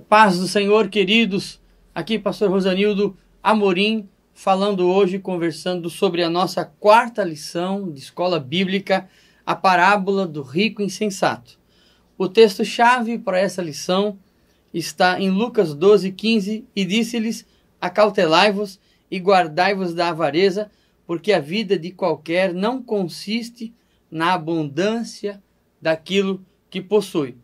Paz do Senhor, queridos. Aqui, pastor Rosanildo Amorim, falando hoje, conversando sobre a nossa quarta lição de escola bíblica, a parábola do rico insensato. O texto-chave para essa lição está em Lucas 12:15, e disse-lhes: acautelai-vos e guardai-vos da avareza, porque a vida de qualquer não consiste na abundância daquilo que possui.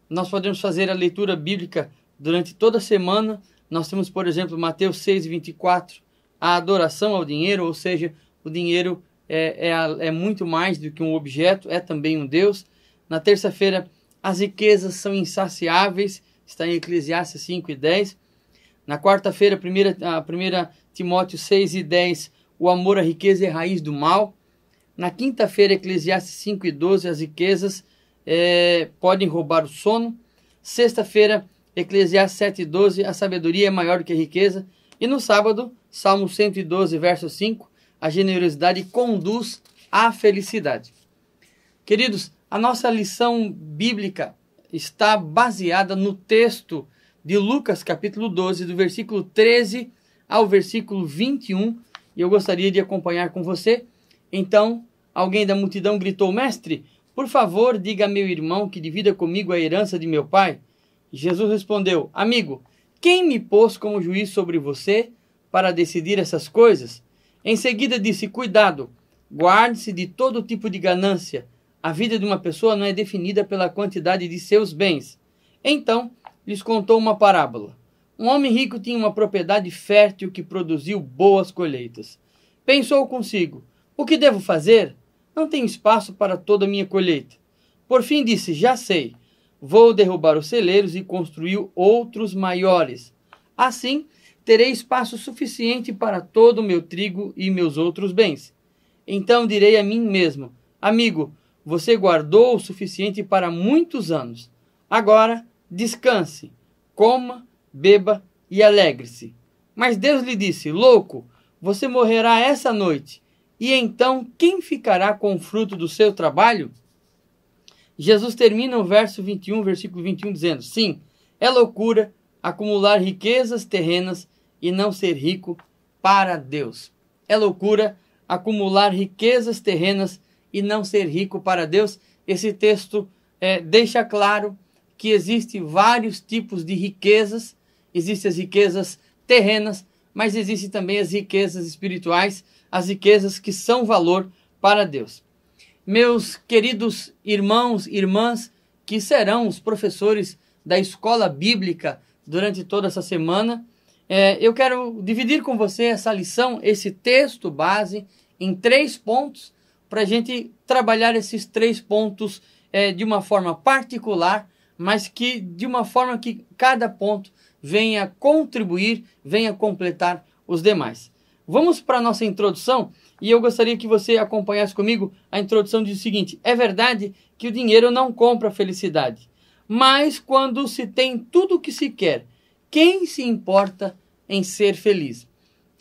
Nós podemos fazer a leitura bíblica durante toda a semana. Nós temos, por exemplo, Mateus 6:24, a adoração ao dinheiro, ou seja, o dinheiro é muito mais do que um objeto, é também um Deus. Na terça-feira, as riquezas são insaciáveis, está em Eclesiastes 5:10. Na quarta-feira, 1 Timóteo 6:10, o amor à riqueza é a raiz do mal. Na quinta-feira, Eclesiastes 5:12, as riquezas podem roubar o sono. Sexta-feira, Eclesiastes 7:12, a sabedoria é maior do que a riqueza. E no sábado, Salmo 112, verso 5, a generosidade conduz à felicidade. Queridos, a nossa lição bíblica está baseada no texto de Lucas, capítulo 12, do versículo 13 ao versículo 21, e eu gostaria de acompanhar com você. Então, alguém da multidão gritou: mestre, por favor, diga a meu irmão que divida comigo a herança de meu pai. Jesus respondeu: amigo, quem me pôs como juiz sobre você para decidir essas coisas? Em seguida disse: cuidado, guarde-se de todo tipo de ganância. A vida de uma pessoa não é definida pela quantidade de seus bens. Então, lhes contou uma parábola. Um homem rico tinha uma propriedade fértil que produziu boas colheitas. Pensou consigo: o que devo fazer? Não tenho espaço para toda a minha colheita. Por fim disse: já sei. Vou derrubar os celeiros e construir outros maiores. Assim, terei espaço suficiente para todo o meu trigo e meus outros bens. Então direi a mim mesmo: amigo, você guardou o suficiente para muitos anos. Agora, descanse, coma, beba e alegre-se. Mas Deus lhe disse: louco, você morrerá essa noite. E então, quem ficará com o fruto do seu trabalho? Jesus termina o versículo 21, dizendo: sim, é loucura acumular riquezas terrenas e não ser rico para Deus. É loucura acumular riquezas terrenas e não ser rico para Deus. Esse texto deixa claro que existem vários tipos de riquezas. Existem as riquezas terrenas, mas existem também as riquezas espirituais, as riquezas que são valor para Deus. Meus queridos irmãos e irmãs, que serão os professores da escola bíblica durante toda essa semana, eu quero dividir com você essa lição, esse texto base, em 3 pontos, para a gente trabalhar esses 3 pontos de uma forma particular, mas que de uma forma que cada ponto venha contribuir, venha completar os demais. Vamos para a nossa introdução, e eu gostaria que você acompanhasse comigo. A introdução diz o seguinte: é verdade que o dinheiro não compra felicidade, mas quando se tem tudo o que se quer, quem se importa em ser feliz?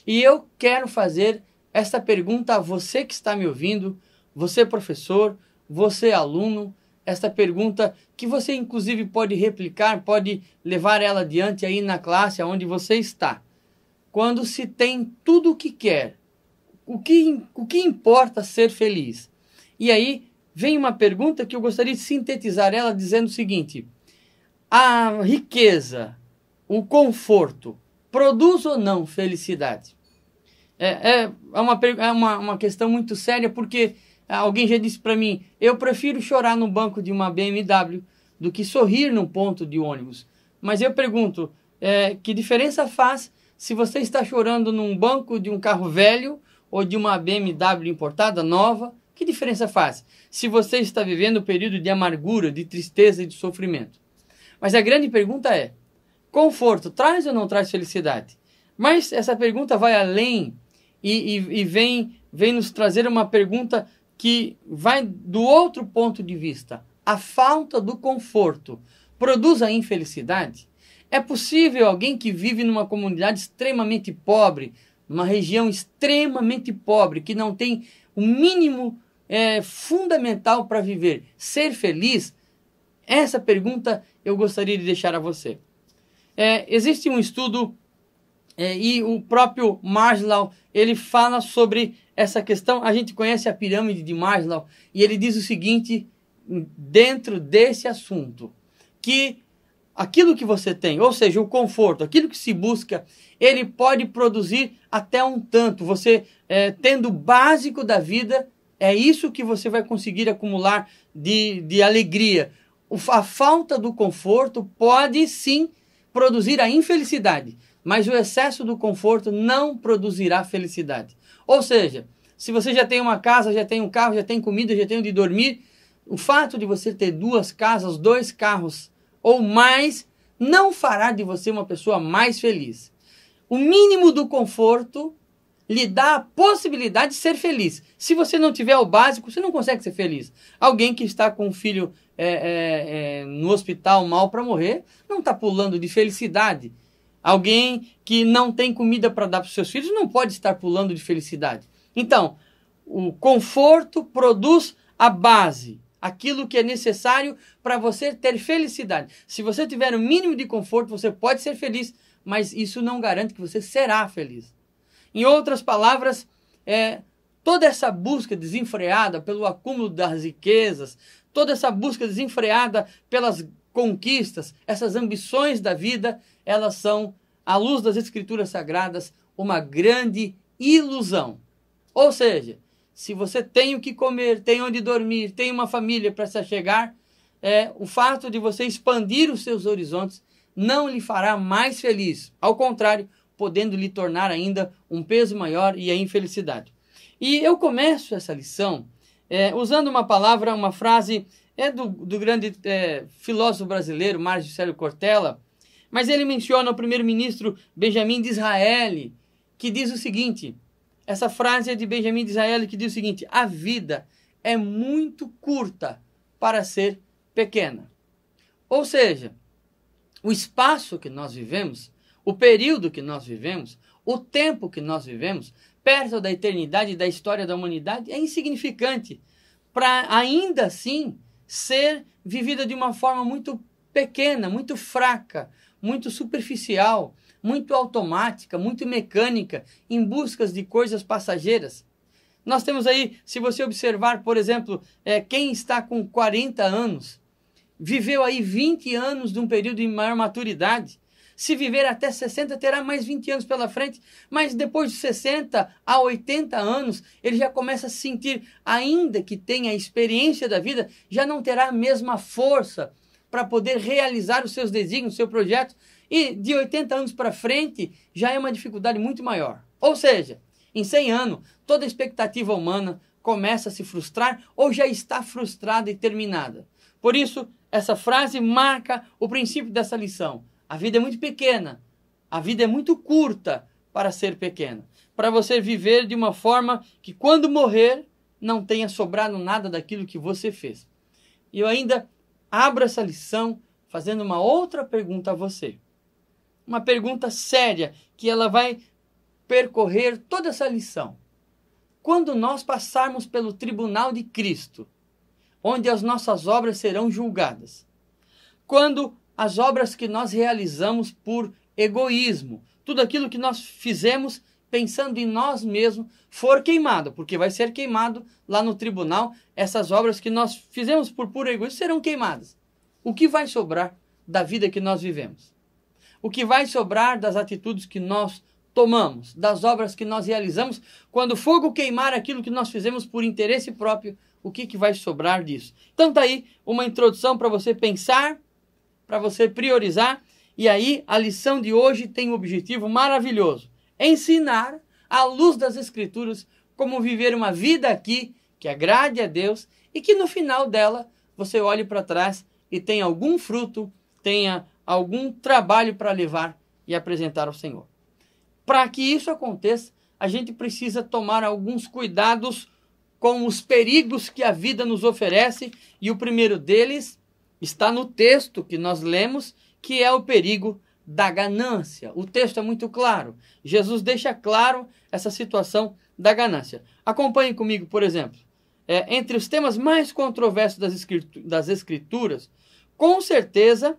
E eu quero fazer esta pergunta a você que está me ouvindo, você professor, você aluno, esta pergunta que você inclusive pode replicar, pode levar ela adiante aí na classe onde você está. Quando se tem tudo o que quer, o que importa ser feliz? E aí vem uma pergunta que eu gostaria de sintetizar ela dizendo o seguinte: a riqueza, o conforto, produz ou não felicidade? É uma questão muito séria, porque alguém já disse para mim: eu prefiro chorar no banco de uma BMW do que sorrir num ponto de ônibus. Mas eu pergunto, que diferença faz se você está chorando num banco de um carro velho ou de uma BMW importada, nova? Que diferença faz se você está vivendo um período de amargura, de tristeza e de sofrimento? Mas a grande pergunta é: conforto traz ou não traz felicidade? Mas essa pergunta vai além e vem nos trazer uma pergunta que vai do outro ponto de vista. A falta do conforto produz a infelicidade? É possível alguém que vive numa comunidade extremamente pobre, numa região extremamente pobre, que não tem o mínimo fundamental para viver, ser feliz? Essa pergunta eu gostaria de deixar a você. Existe um estudo e o próprio Maslow, ele fala sobre essa questão. A gente conhece a pirâmide de Maslow e ele diz o seguinte, dentro desse assunto, que aquilo que você tem, ou seja, o conforto, aquilo que se busca, ele pode produzir até um tanto. Você, tendo o básico da vida, é isso que você vai conseguir acumular de alegria. A falta do conforto pode sim produzir a infelicidade, mas o excesso do conforto não produzirá felicidade. Ou seja, se você já tem uma casa, já tem um carro, já tem comida, já tem onde dormir, o fato de você ter 2 casas, 2 carros ou mais, não fará de você uma pessoa mais feliz. O mínimo do conforto lhe dá a possibilidade de ser feliz. Se você não tiver o básico, você não consegue ser feliz. Alguém que está com um filho no hospital mal para morrer, não está pulando de felicidade. Alguém que não tem comida para dar para os seus filhos, não pode estar pulando de felicidade. Então, o conforto produz a base, aquilo que é necessário para você ter felicidade. Se você tiver o mínimo de conforto, você pode ser feliz, mas isso não garante que você será feliz. Em outras palavras, toda essa busca desenfreada pelo acúmulo das riquezas, toda essa busca desenfreada pelas conquistas, essas ambições da vida, elas são, à luz das Escrituras Sagradas, uma grande ilusão. Ou seja, se você tem o que comer, tem onde dormir, tem uma família para se achegar, o fato de você expandir os seus horizontes não lhe fará mais feliz. Ao contrário, podendo lhe tornar ainda um peso maior e a infelicidade. E eu começo essa lição usando uma palavra, uma frase do grande filósofo brasileiro, Márcio Célio Cortella, mas ele menciona o primeiro-ministro Benjamin Disraeli, que diz o seguinte, essa frase é de Benjamin Disraeli, que diz o seguinte: a vida é muito curta para ser pequena. Ou seja, o espaço que nós vivemos, o período que nós vivemos, o tempo que nós vivemos, perto da eternidade e da história da humanidade, é insignificante para ainda assim ser vivida de uma forma muito pequena, muito fraca, muito superficial, muito automática, muito mecânica, em busca de coisas passageiras. Nós temos aí, se você observar, por exemplo, quem está com 40 anos, viveu aí 20 anos de um período de maior maturidade. Se viver até 60, terá mais 20 anos pela frente, mas depois de 60 a 80 anos, ele já começa a sentir, ainda que tenha a experiência da vida, já não terá a mesma força para poder realizar os seus desígnios, o seu projeto, e de 80 anos para frente, já é uma dificuldade muito maior. Ou seja, em 100 anos, toda expectativa humana começa a se frustrar ou já está frustrada e terminada. Por isso, essa frase marca o princípio dessa lição. A vida é muito pequena, a vida é muito curta para ser pequena. Para você viver de uma forma que quando morrer, não tenha sobrado nada daquilo que você fez. E eu ainda abro essa lição fazendo uma outra pergunta a você. Uma pergunta séria, que ela vai percorrer toda essa lição. Quando nós passarmos pelo tribunal de Cristo, onde as nossas obras serão julgadas, quando as obras que nós realizamos por egoísmo, tudo aquilo que nós fizemos pensando em nós mesmos, for queimado, porque vai ser queimado lá no tribunal, essas obras que nós fizemos por puro egoísmo serão queimadas. O que vai sobrar da vida que nós vivemos? O que vai sobrar das atitudes que nós tomamos, das obras que nós realizamos, quando o fogo queimar aquilo que nós fizemos por interesse próprio, o que vai sobrar disso? Então está aí uma introdução para você pensar, para você priorizar, e aí a lição de hoje tem um objetivo maravilhoso: ensinar, à luz das Escrituras, como viver uma vida aqui que agrade a Deus e que no final dela você olhe para trás e tenha algum fruto, tenha algum trabalho para levar e apresentar ao Senhor. Para que isso aconteça, a gente precisa tomar alguns cuidados com os perigos que a vida nos oferece, e o primeiro deles está no texto que nós lemos, que é o perigo da ganância. O texto é muito claro. Jesus deixa claro essa situação da ganância. Acompanhe comigo, por exemplo. Entre os temas mais controversos das Escrituras, com certeza,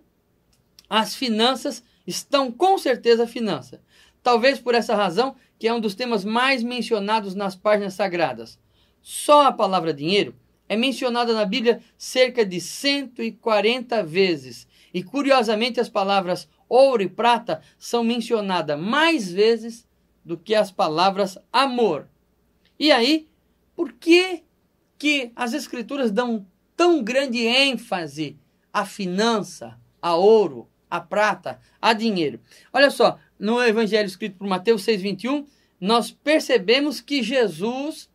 as finanças estão com certeza a finança. Talvez por essa razão que é um dos temas mais mencionados nas páginas sagradas. Só a palavra dinheiro é mencionada na Bíblia cerca de 140 vezes. E curiosamente as palavras ouro e prata são mencionadas mais vezes do que as palavras amor. E aí, por que as Escrituras dão tão grande ênfase à finança, a ouro, a prata, a dinheiro? Olha só, no Evangelho escrito por Mateus 6,21, nós percebemos que Jesus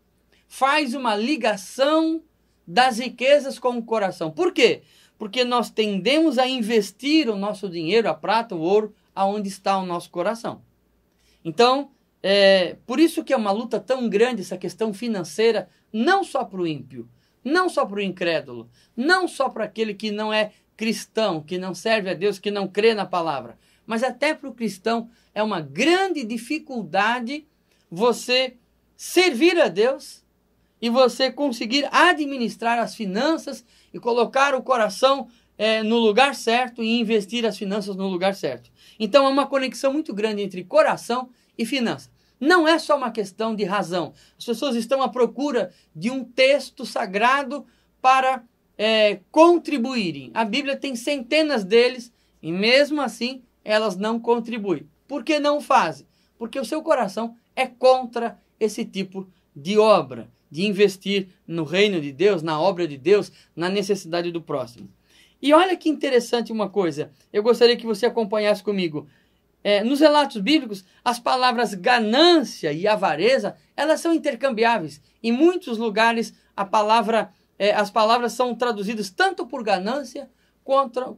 faz uma ligação das riquezas com o coração. Por quê? Porque nós tendemos a investir o nosso dinheiro, a prata, o ouro, aonde está o nosso coração. Então, por isso que é uma luta tão grande essa questão financeira, não só para o ímpio, não só para o incrédulo, não só para aquele que não é cristão, que não serve a Deus, que não crê na palavra, mas até para o cristão é uma grande dificuldade você servir a Deus e você conseguir administrar as finanças e colocar o coração no lugar certo e investir as finanças no lugar certo. Então é uma conexão muito grande entre coração e finança. Não é só uma questão de razão. As pessoas estão à procura de um texto sagrado para contribuírem. A Bíblia tem centenas deles e mesmo assim elas não contribuem. Por que não fazem? Porque o seu coração é contra esse tipo de obra, de investir no reino de Deus, na obra de Deus, na necessidade do próximo. E olha que interessante uma coisa, eu gostaria que você acompanhasse comigo. Nos relatos bíblicos, as palavras ganância e avareza, elas são intercambiáveis. Em muitos lugares, as palavras são traduzidas tanto por ganância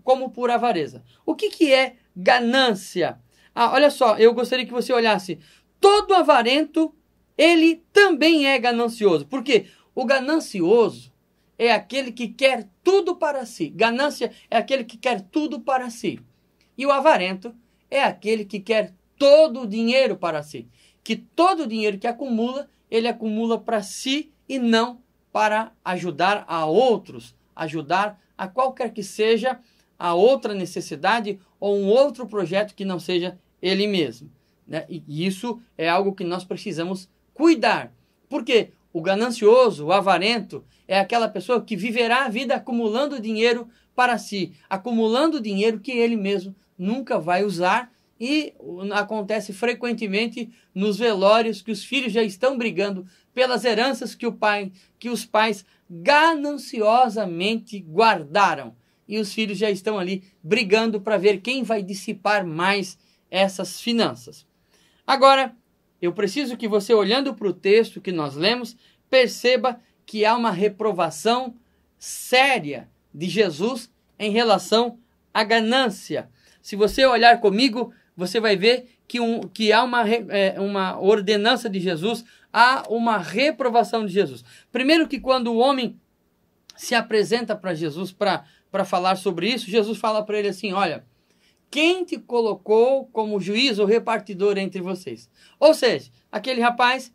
como por avareza. O que é ganância? Olha só, eu gostaria que você olhasse. Todo avarento, ele também é ganancioso. Por quê? O ganancioso é aquele que quer tudo para si. Ganância é aquele que quer tudo para si. E o avarento é aquele que quer todo o dinheiro para si. Que todo o dinheiro que acumula, ele acumula para si e não para ajudar a outros, ajudar a qualquer que seja a outra necessidade ou um outro projeto que não seja ele mesmo. Né? E isso é algo que nós precisamos cuidar. Porque o ganancioso, o avarento, é aquela pessoa que viverá a vida acumulando dinheiro para si, acumulando dinheiro que ele mesmo nunca vai usar, e acontece frequentemente nos velórios que os filhos já estão brigando pelas heranças que os pais gananciosamente guardaram. E os filhos já estão ali brigando para ver quem vai dissipar mais essas finanças. Agora, eu preciso que você, olhando para o texto que nós lemos, perceba que há uma reprovação séria de Jesus em relação à ganância. Se você olhar comigo, você vai ver que há uma ordenança de Jesus, há uma reprovação de Jesus. Primeiro que quando o homem se apresenta para Jesus para falar sobre isso, Jesus fala para ele assim, olha, quem te colocou como juiz ou repartidor entre vocês? Ou seja, aquele rapaz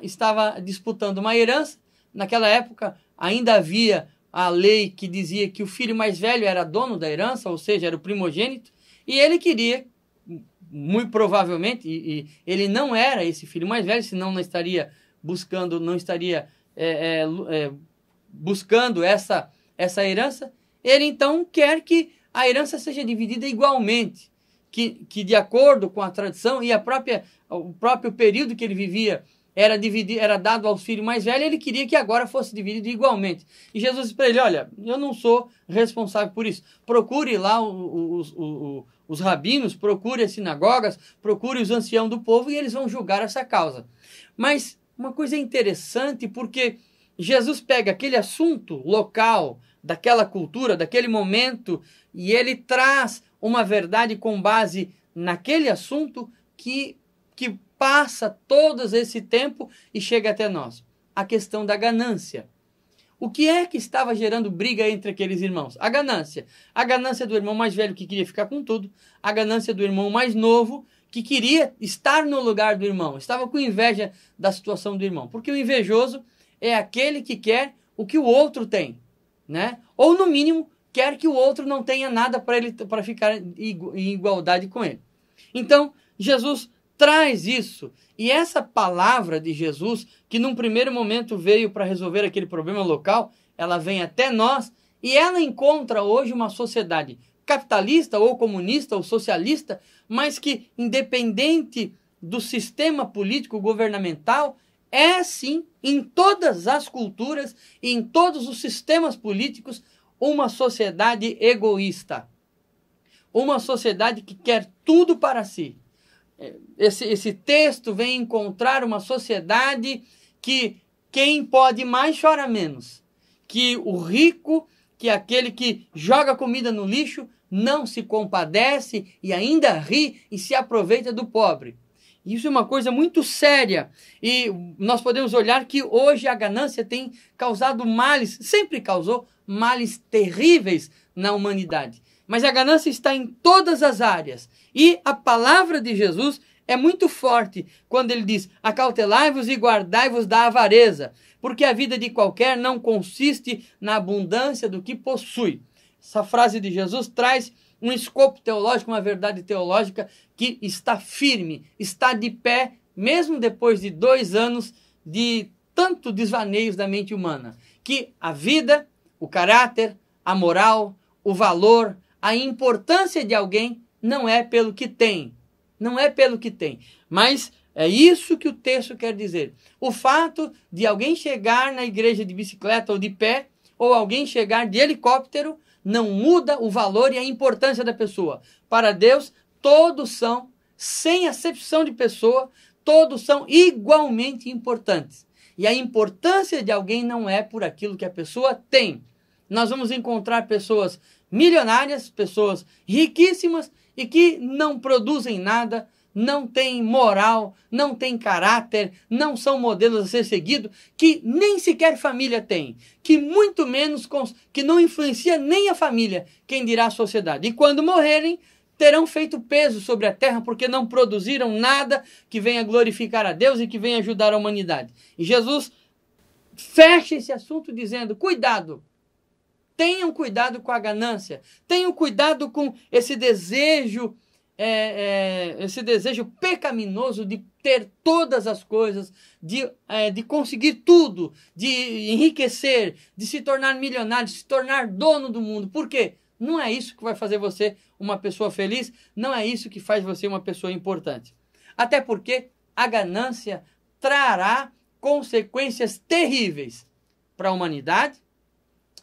estava disputando uma herança. Naquela época ainda havia a lei que dizia que o filho mais velho era dono da herança, ou seja, era o primogênito, e ele queria, muito provavelmente, e ele não era esse filho mais velho, senão não estaria buscando essa herança. Ele então quer que a herança seja dividida igualmente, que de acordo com a tradição e o próprio período que ele vivia era dado ao filho mais velho, ele queria que agora fosse dividido igualmente. E Jesus disse para ele, olha, eu não sou responsável por isso. Procure lá os rabinos, procure as sinagogas, procure os anciãos do povo e eles vão julgar essa causa. Mas uma coisa interessante, porque Jesus pega aquele assunto local, daquela cultura, daquele momento, e ele traz uma verdade com base naquele assunto que passa todo esse tempo e chega até nós. A questão da ganância. O que é que estava gerando briga entre aqueles irmãos? A ganância. A ganância do irmão mais velho que queria ficar com tudo. A ganância do irmão mais novo que queria estar no lugar do irmão. Estava com inveja da situação do irmão. Porque o invejoso é aquele que quer o que o outro tem, né? Ou no mínimo quer que o outro não tenha nada para ficar em igualdade com ele. Então, Jesus traz isso. E essa palavra de Jesus, que num primeiro momento veio para resolver aquele problema local, ela vem até nós e ela encontra hoje uma sociedade capitalista ou comunista ou socialista, mas que, independente do sistema político governamental, é sim, em todas as culturas e em todos os sistemas políticos, uma sociedade egoísta. Uma sociedade que quer tudo para si. Esse texto vem encontrar uma sociedade que quem pode mais chora menos. Que o rico, que aquele que joga comida no lixo, não se compadece e ainda ri e se aproveita do pobre. Isso é uma coisa muito séria. E nós podemos olhar que hoje a ganância tem causado males, sempre causou males terríveis na humanidade. Mas a ganância está em todas as áreas. E a palavra de Jesus é muito forte quando ele diz: acautelai-vos e guardai-vos da avareza, porque a vida de qualquer não consiste na abundância do que possui. Essa frase de Jesus traz um escopo teológico, uma verdade teológica que está firme, está de pé, mesmo depois de 2 anos de tanto desvaneios da mente humana. Que a vida, o caráter, a moral, o valor, a importância de alguém não é pelo que tem. Não é pelo que tem. Mas é isso que o texto quer dizer. O fato de alguém chegar na igreja de bicicleta ou de pé, ou alguém chegar de helicóptero, não muda o valor e a importância da pessoa. Para Deus, todos são, sem acepção de pessoa, todos são igualmente importantes. E a importância de alguém não é por aquilo que a pessoa tem. Nós vamos encontrar pessoas milionárias, pessoas riquíssimas e que não produzem nada, não têm moral, não têm caráter, não são modelos a ser seguidos, que nem sequer família tem, que muito menos, que não influencia nem a família, quem dirá a sociedade. E quando morrerem, terão feito peso sobre a terra, porque não produziram nada que venha glorificar a Deus e que venha ajudar a humanidade. E Jesus fecha esse assunto dizendo: cuidado, tenham cuidado com a ganância, tenham cuidado com esse desejo pecaminoso de ter todas as coisas, de conseguir tudo, de enriquecer, de se tornar milionário, de se tornar dono do mundo. Por quê? Não é isso que vai fazer você uma pessoa feliz, não é isso que faz você uma pessoa importante. Até porque a ganância trará consequências terríveis para a humanidade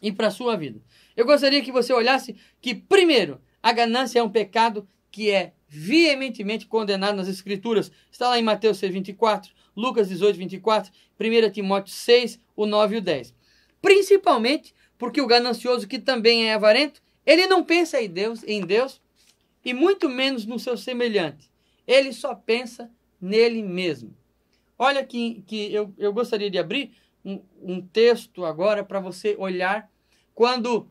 e para a sua vida. Eu gostaria que você olhasse que, primeiro, a ganância é um pecado que é veementemente condenado nas Escrituras. Está lá em Mateus 6,24, Lucas 18,24, 1 Timóteo 6, o 9 e o 10. Principalmente porque o ganancioso, que também é avarento, ele não pensa em Deus e muito menos no seu semelhante. Ele só pensa nele mesmo. Olha que eu gostaria de abrir um texto agora para você olhar quando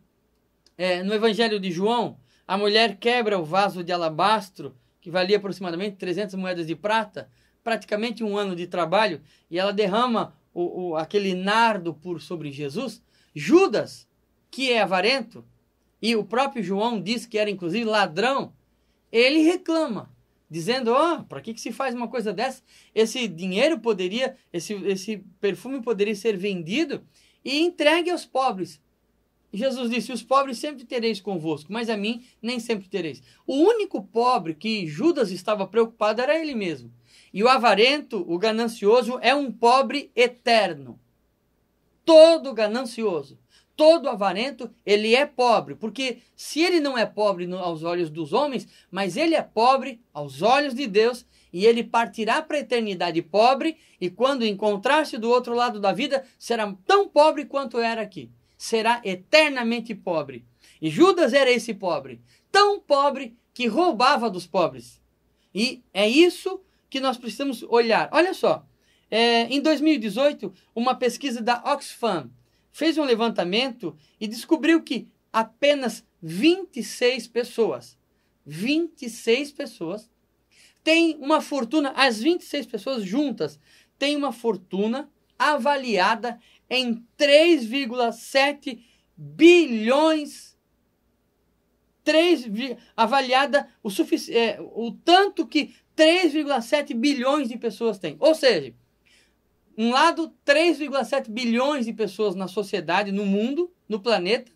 no Evangelho de João a mulher quebra o vaso de alabastro que valia aproximadamente 300 moedas de prata, praticamente 1 ano de trabalho, e ela derrama aquele nardo por sobre Jesus. Judas, que é avarento, e o próprio João diz que era inclusive ladrão, ele reclama, dizendo: para que se faz uma coisa dessa? Esse dinheiro poderia, esse perfume poderia ser vendido e entregue aos pobres. Jesus disse: os pobres sempre tereis convosco, mas a mim nem sempre tereis. O único pobre que Judas estava preocupado era ele mesmo. E o avarento, o ganancioso, é um pobre eterno. Todo ganancioso, todo avarento, ele é pobre. Porque se ele não é pobre aos olhos dos homens, mas ele é pobre aos olhos de Deus, e ele partirá para a eternidade pobre, e quando encontrar-se do outro lado da vida, será tão pobre quanto era aqui. Será eternamente pobre. E Judas era esse pobre, tão pobre que roubava dos pobres. E é isso que nós precisamos olhar. Olha só, em 2018, uma pesquisa da Oxfam fez um levantamento e descobriu que apenas 26 pessoas têm uma fortuna, as 26 pessoas juntas têm uma fortuna avaliada em 3,7 bilhões avaliada o tanto que 3,7 bilhões de pessoas têm. Ou seja, um lado, 3,7 bilhões de pessoas na sociedade, no mundo, no planeta,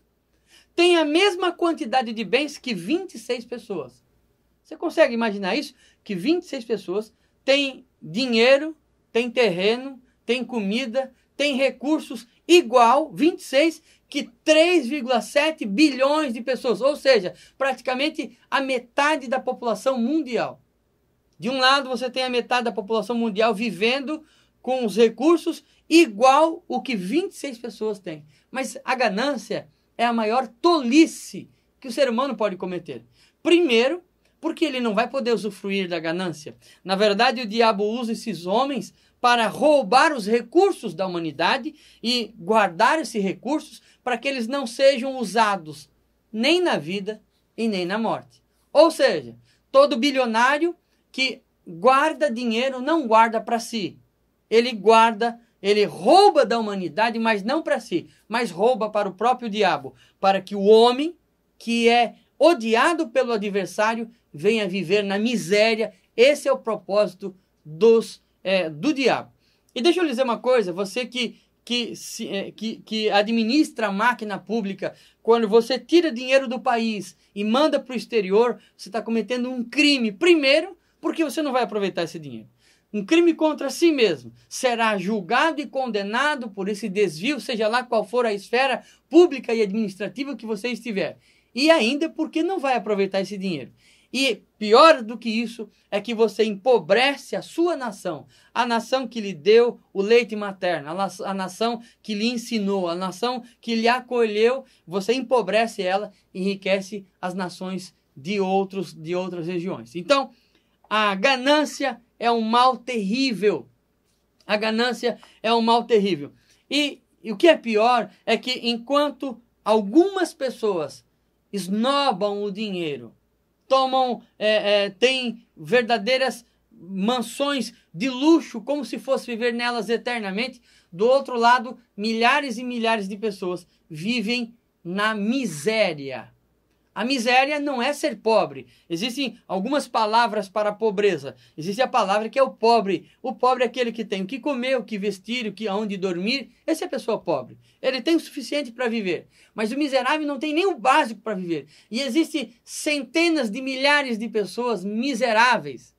tem a mesma quantidade de bens que 26 pessoas. Você consegue imaginar isso? Que 26 pessoas têm dinheiro, têm terreno, têm comida, têm recursos igual, 26, que 3,7 bilhões de pessoas. Ou seja, praticamente a metade da população mundial. De um lado, você tem a metade da população mundial vivendo com os recursos igual o que 26 pessoas têm. Mas a ganância é a maior tolice que o ser humano pode cometer. Primeiro, porque ele não vai poder usufruir da ganância. Na verdade, o diabo usa esses homens para roubar os recursos da humanidade e guardar esses recursos para que eles não sejam usados nem na vida e nem na morte. Ou seja, todo bilionário que guarda dinheiro não guarda para si. Ele rouba da humanidade, mas não para si, mas rouba para o próprio diabo, para que o homem que é odiado pelo adversário venha viver na miséria. Esse é o propósito do diabo. E deixa eu lhe dizer uma coisa, você que administra a máquina pública, quando você tira dinheiro do país e manda para o exterior, você está cometendo um crime. Primeiro, porque você não vai aproveitar esse dinheiro. Um crime contra si mesmo. Será julgado e condenado por esse desvio, seja lá qual for a esfera pública e administrativa que você estiver. E ainda porque não vai aproveitar esse dinheiro. E pior do que isso é que você empobrece a sua nação. A nação que lhe deu o leite materno, a nação que lhe ensinou, a nação que lhe acolheu. Você empobrece ela e enriquece as nações de outras regiões. Então, a ganância é um mal terrível. A ganância é um mal terrível. E o que é pior é que enquanto algumas pessoas esnobam o dinheiro, têm verdadeiras mansões de luxo, como se fosse viver nelas eternamente, do outro lado, milhares e milhares de pessoas vivem na miséria. A miséria não é ser pobre. Existem algumas palavras para a pobreza. Existe a palavra que é o pobre. O pobre é aquele que tem o que comer, o que vestir, aonde dormir. Essa é a pessoa pobre. Ele tem o suficiente para viver. Mas o miserável não tem nem o básico para viver. E existem centenas de milhares de pessoas miseráveis,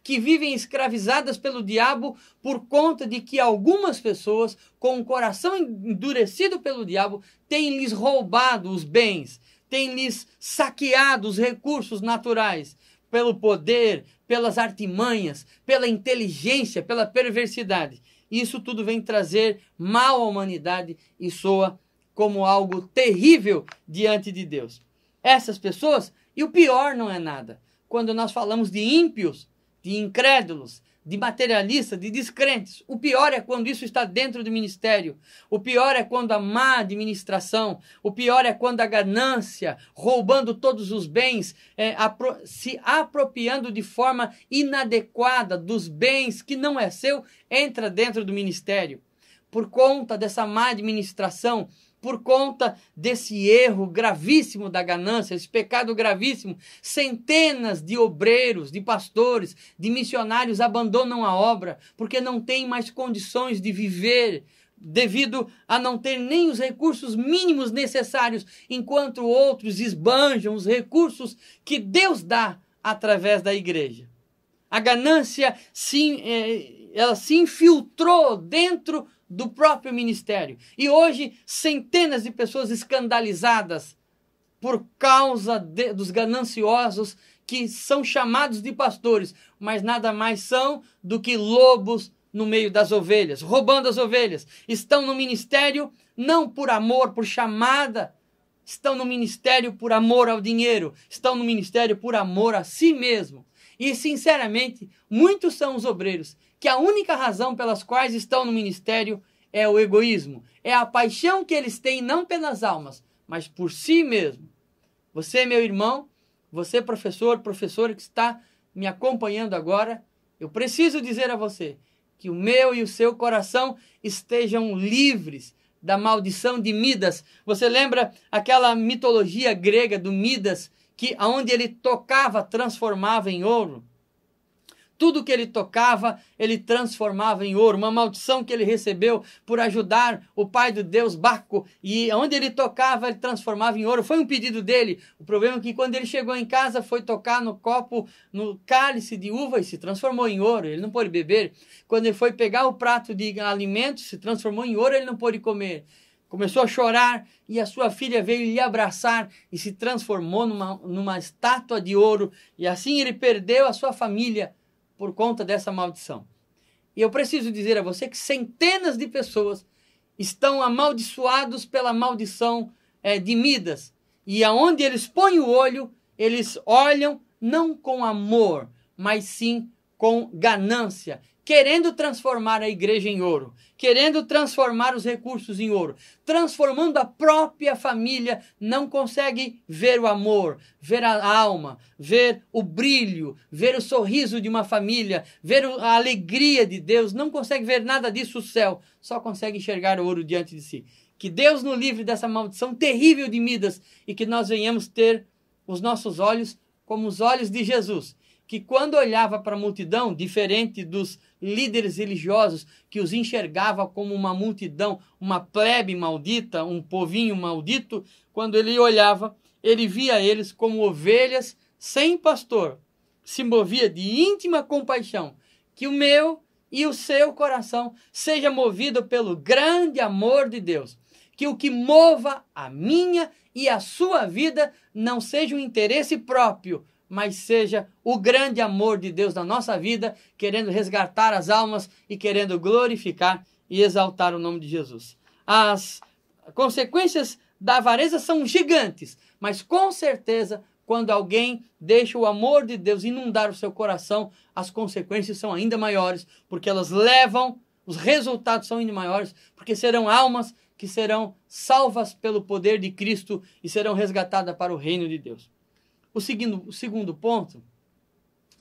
que vivem escravizadas pelo diabo por conta de que algumas pessoas, com o coração endurecido pelo diabo, têm lhes roubado os bens, têm lhes saqueado os recursos naturais, pelo poder, pelas artimanhas, pela inteligência, pela perversidade. Isso tudo vem trazer mal à humanidade e soa como algo terrível diante de Deus. Essas pessoas, e o pior não é nada. Quando nós falamos de ímpios, de incrédulos, de materialistas, de descrentes, o pior é quando isso está dentro do ministério. O pior é quando a má administração, o pior é quando a ganância, roubando todos os bens, se apropriando de forma inadequada dos bens que não é seu, entra dentro do ministério. Por conta dessa má administração, por conta desse erro gravíssimo da ganância, esse pecado gravíssimo, centenas de obreiros, de pastores, de missionários abandonam a obra porque não têm mais condições de viver, devido a não ter nem os recursos mínimos necessários, enquanto outros esbanjam os recursos que Deus dá através da igreja. A ganância ela se infiltrou dentro do próprio ministério. E hoje, centenas de pessoas escandalizadas por causa dos gananciosos que são chamados de pastores, mas nada mais são do que lobos no meio das ovelhas, roubando as ovelhas. Estão no ministério não por amor, por chamada, estão no ministério por amor ao dinheiro, estão no ministério por amor a si mesmo. E, sinceramente, muitos são os obreiros que a única razão pelas quais estão no ministério é o egoísmo, é a paixão que eles têm não pelas almas, mas por si mesmo. Você, meu irmão, você, professora que está me acompanhando agora, eu preciso dizer a você que o meu e o seu coração estejam livres da maldição de Midas. Você lembra aquela mitologia grega do Midas, que aonde ele tocava, transformava em ouro? Tudo que ele tocava, ele transformava em ouro. Uma maldição que ele recebeu por ajudar o pai do deus Baco. E onde ele tocava, ele transformava em ouro. Foi um pedido dele. O problema é que quando ele chegou em casa, foi tocar no copo, no cálice de uva e se transformou em ouro. Ele não pôde beber. Quando ele foi pegar o prato de alimentos, se transformou em ouro, ele não pôde comer. Começou a chorar e a sua filha veio lhe abraçar e se transformou numa estátua de ouro. E assim ele perdeu a sua família por conta dessa maldição. E eu preciso dizer a você que centenas de pessoas estão amaldiçoados pela maldição de Midas. E aonde eles põem o olho, eles olham não com amor, mas sim com ganância, querendo transformar a igreja em ouro, querendo transformar os recursos em ouro, transformando a própria família, não consegue ver o amor, ver a alma, ver o brilho, ver o sorriso de uma família, ver a alegria de Deus, não consegue ver nada disso o céu, só consegue enxergar o ouro diante de si. Que Deus nos livre dessa maldição terrível de Midas e que nós venhamos ter os nossos olhos como os olhos de Jesus, que quando olhava para a multidão, diferente dos líderes religiosos que os enxergava como uma multidão, uma plebe maldita, um povinho maldito, quando ele olhava, ele via eles como ovelhas sem pastor. Se movia de íntima compaixão, que o meu e o seu coração seja movido pelo grande amor de Deus. Que o que mova a minha e a sua vida não seja um interesse próprio, mas seja o grande amor de Deus na nossa vida, querendo resgatar as almas e querendo glorificar e exaltar o nome de Jesus. As consequências da avareza são gigantes, mas com certeza, quando alguém deixa o amor de Deus inundar o seu coração, as consequências são ainda maiores, porque elas levam, os resultados são ainda maiores, porque serão almas que serão salvas pelo poder de Cristo e serão resgatadas para o reino de Deus. O segundo ponto,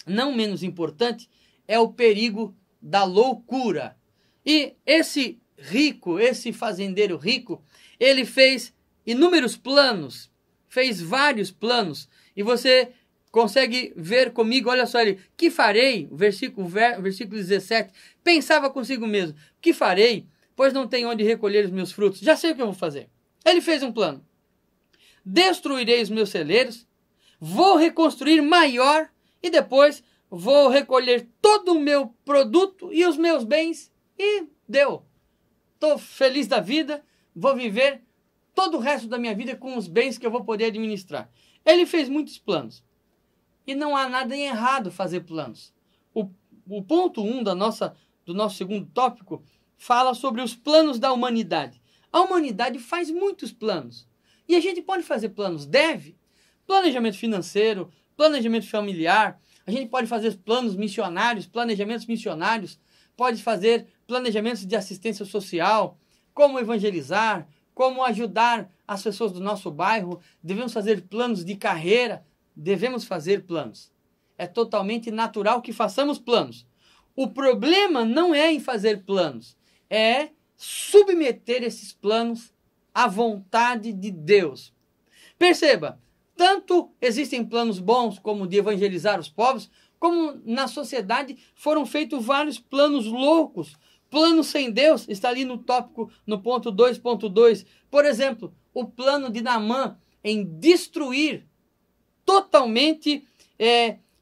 não menos importante, é o perigo da loucura. E esse rico, esse fazendeiro rico, ele fez inúmeros planos, fez vários planos. E você consegue ver comigo, olha só, ele, que farei? Versículo 17, pensava consigo mesmo, que farei? Pois não tenho onde recolher os meus frutos. Já sei o que eu vou fazer. Ele fez um plano. Destruirei os meus celeiros, vou reconstruir maior e depois vou recolher todo o meu produto e os meus bens e deu. Estou feliz da vida, vou viver todo o resto da minha vida com os bens que eu vou poder administrar. Ele fez muitos planos. E não há nada em errado fazer planos. O ponto 1 do nosso segundo tópico fala sobre os planos da humanidade. A humanidade faz muitos planos. E a gente pode fazer planos, deve. Planejamento financeiro, planejamento familiar, a gente pode fazer planos missionários, planejamentos missionários, pode fazer planejamentos de assistência social, como evangelizar, como ajudar as pessoas do nosso bairro, devemos fazer planos de carreira, devemos fazer planos. É totalmente natural que façamos planos. O problema não é em fazer planos, é submeter esses planos à vontade de Deus. Perceba, tanto existem planos bons, como de evangelizar os povos, como na sociedade foram feitos vários planos loucos. Plano sem Deus está ali no tópico, no ponto 2.2. Por exemplo, o plano de Naamã em destruir totalmente,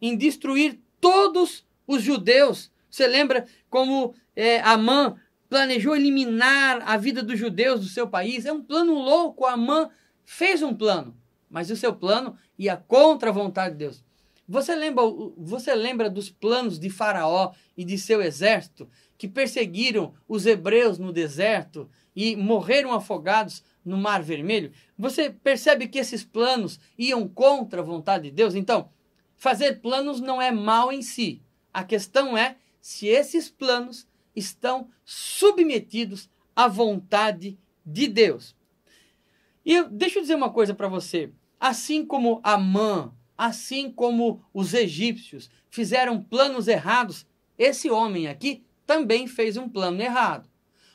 em destruir todos os judeus. Você lembra como Amã planejou eliminar a vida dos judeus do seu país? É um plano louco. Amã fez um plano, mas o seu plano ia contra a vontade de Deus. Você lembra dos planos de Faraó e de seu exército, que perseguiram os hebreus no deserto e morreram afogados no Mar Vermelho? Você percebe que esses planos iam contra a vontade de Deus? Então, fazer planos não é mal em si. A questão é se esses planos estão submetidos à vontade de Deus. E deixa eu dizer uma coisa para você. Assim como Amã, assim como os egípcios fizeram planos errados, esse homem aqui também fez um plano errado.